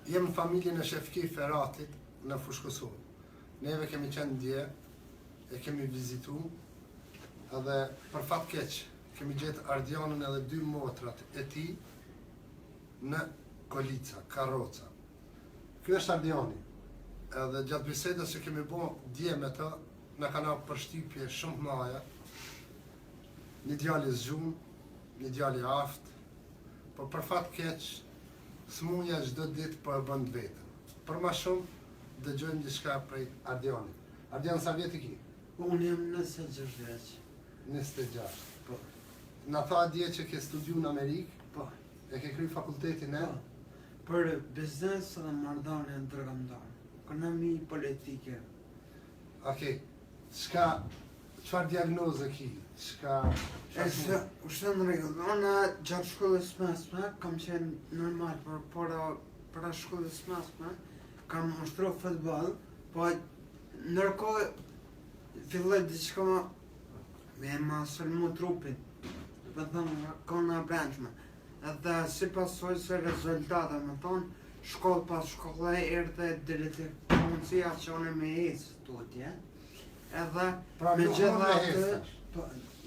Jem në familjen e Shefki Feratit në Fushkosur. Neve kemi qenë dje, e kemi vizitu, edhe për fat keq, kemi gjetë Ardianën edhe 2 motrat e ti në kolica, karroca. Ky është Ardiani. Edhe gjatë bisedës që kemi bo dje me të, në kanë përshtypje shumë maja, një djali zgjumë, një djali aftë, por për fat keq, smunja çdo ditë po e bën vetën. Për më shumë dëgjojmë diçka prej Ardianit. Ardian, sa vjet i ki? Unë jam 26 vjeç. 26. Po. Na tha dje që ke studiu në Amerikë? Po. E ke kry fakultetin e? Po. Për biznes dhe marrëdhënie ndërkombëtare. Ekonomi politike. Okej. Çfarë diagnoze ki? Është në rregull. Unë gjatë shkollës mesme kam qenë normal, por para shkollës mesme kam ushtru futboll, po ndërkohë filloi diçka me ma sulmu trupin, do të thonë kona brendshme. Edhe si pasojë se rezultate, me thonë, shkollë pas shkollë erdhe deri mundësia që unë me ecë studje. Edhe me gjithatë,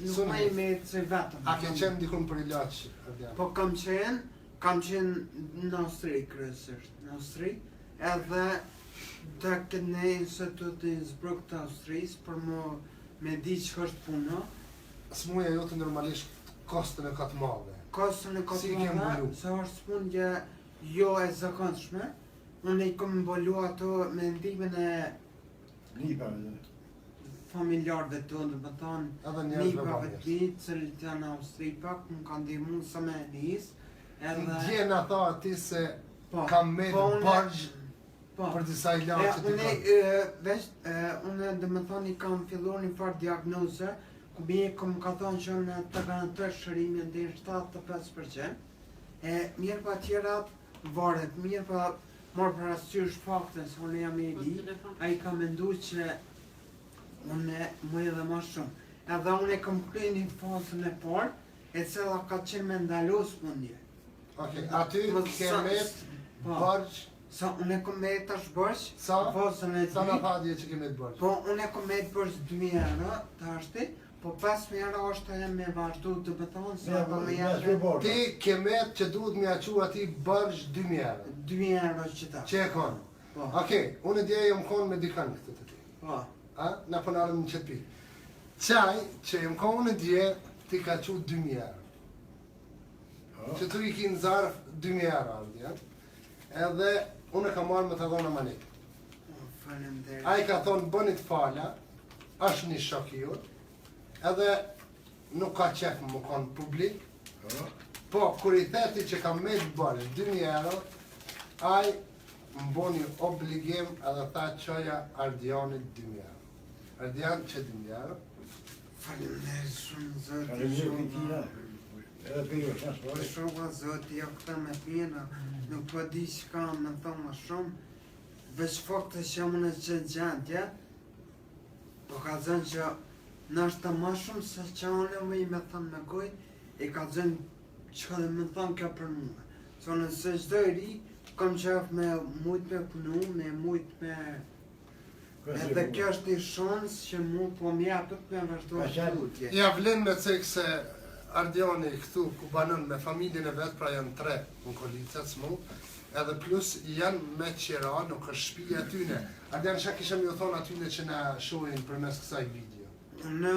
nuk më me ecë vetëm. A ke qenë dikun për ilaç, Ardian? Po kam qenë në Austri kryesisht, në Austri, edhe tek në institutin Innsbruck të Austrisë për me di që është puna. Smuja jote normalisht kostën e ka të madhe. Kostën e ka të madhe, se është smundje jo e zakonshme. Unë i kom mbolu ato me ndihmën e familjarëve tonë, do të thonë nipave të mi, cilët janë në Austri pak, më kanë ndihmu sa me nisë. Dje na tha ati se kam me bargj për disa ilaçe të unë dhe me thonë i kam filluar një farë diagnoze, ku mjeku më ka thonë që unë të garantoj shërimin deri 75%. Mirë pa tjerat varet, mirë pa morë për asysh faktin se unë jam e di, a i ka mendu që unë më edhe ma shumë. Edhe unë e kam kry një fazën e parë, e cila ka qenë me ndalu smundje. Okej, aty ke met bargj. Sa unë e kom me tash bërsh, Sa na tha dje që ke met bargj? Po unë e kom me bërsh 2.000 euro të ashti, po 5.000 euro është e me vazhdu të beton se po me jashtë. Ti ke met që duhet me aqu ati bargj 2.000 euro. 2.000 euro që ta. Që e konë? Okej, unë dje jam konë me dikan këtë të ti. Po. Na përnarëm në qëtë pi. Qaj që jam konë dje, ti ka aqu 2.000 euro. Që tu i ki në zarf 2.000 euro, Ardian. Edhe unë e ka marrë me të dhonë manik. A i ka thonë bënit fala, është një shok i jut, edhe nuk ka qef më konë publik, po kur i theti që ka me të bërë 2.000 euro, a i më bo një obligim edhe tha qoja Ardianit 2.000 euro. Ardian që 2.000 euro? Faleminderit shumë zoti. Shumë zoti, jo këta me pjena, nuk po di që ka me thonë më shumë, veç fakte që unë që gjendje, po ka zënë që nështë të më shumë se që unë më i me thonë me kuj, i ka zënë që dhe me thonë kjo për mua. Se unë se çdo i ri, kam qef me mujt me punu, me mujt me... Edhe kjo është i shans që mu po mjapët me vazhdo tutje. Ja vlen me cek se Ardiani këtu ku banon me familjen e vetë, pra janë 3 në kolicet s'mu, edhe plus janë me qera, nuk është shpija atyne. Ardian, që kisha mi u thonë atyne që na shohin për mes kësaj video? Në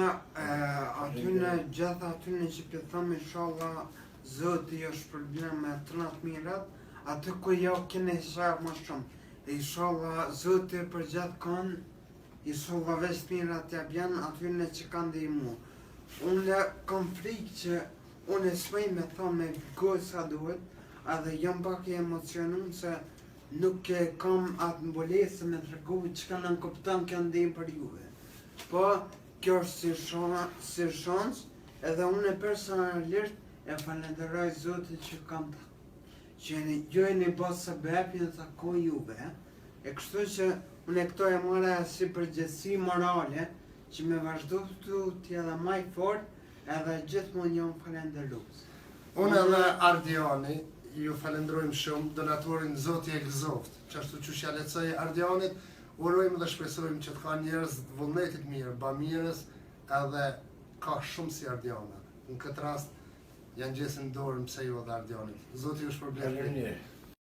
atyne, gjitha atyne që për thëmë, inshallah, zoti është problem me 30 mirat, aty ku jo kene shakë më shumë. Inshallah, zoti për gjithë kanë, inshallah veç mirat t'ja bjanë atyne që kanë dhe i mu. Unë kam frikë që unë s'mej me thonë me gojë sa duhet, edhe jam pak e emocionum se nuk kam atë mbulesë me të regu që ka në nënkuptan kjo ndihmë për juve. Po, kjo është si shans, edhe unë personalisht e falenderoj Zotit që kam që ju e një bësë së bepin të takoj juve, e kështu që unë këto e marrë si përgjithësi morale, që me vazhdo të t'jela maj fort edhe gjithmonë jam falenderues. Unë edhe Ardiani ju falenderojmë shumë, donatorin Zoti e gëzoft, që ashtu që ja lecoj Ardianit, urojmë dhe shpresojmë që të ka njerëz të vullnetit mirë, bamirës, edhe ka shumë si Ardiana. Në këtë rast, janë gjesin dorën pse jo dhe Ardianit. Zoti ju shpërblet.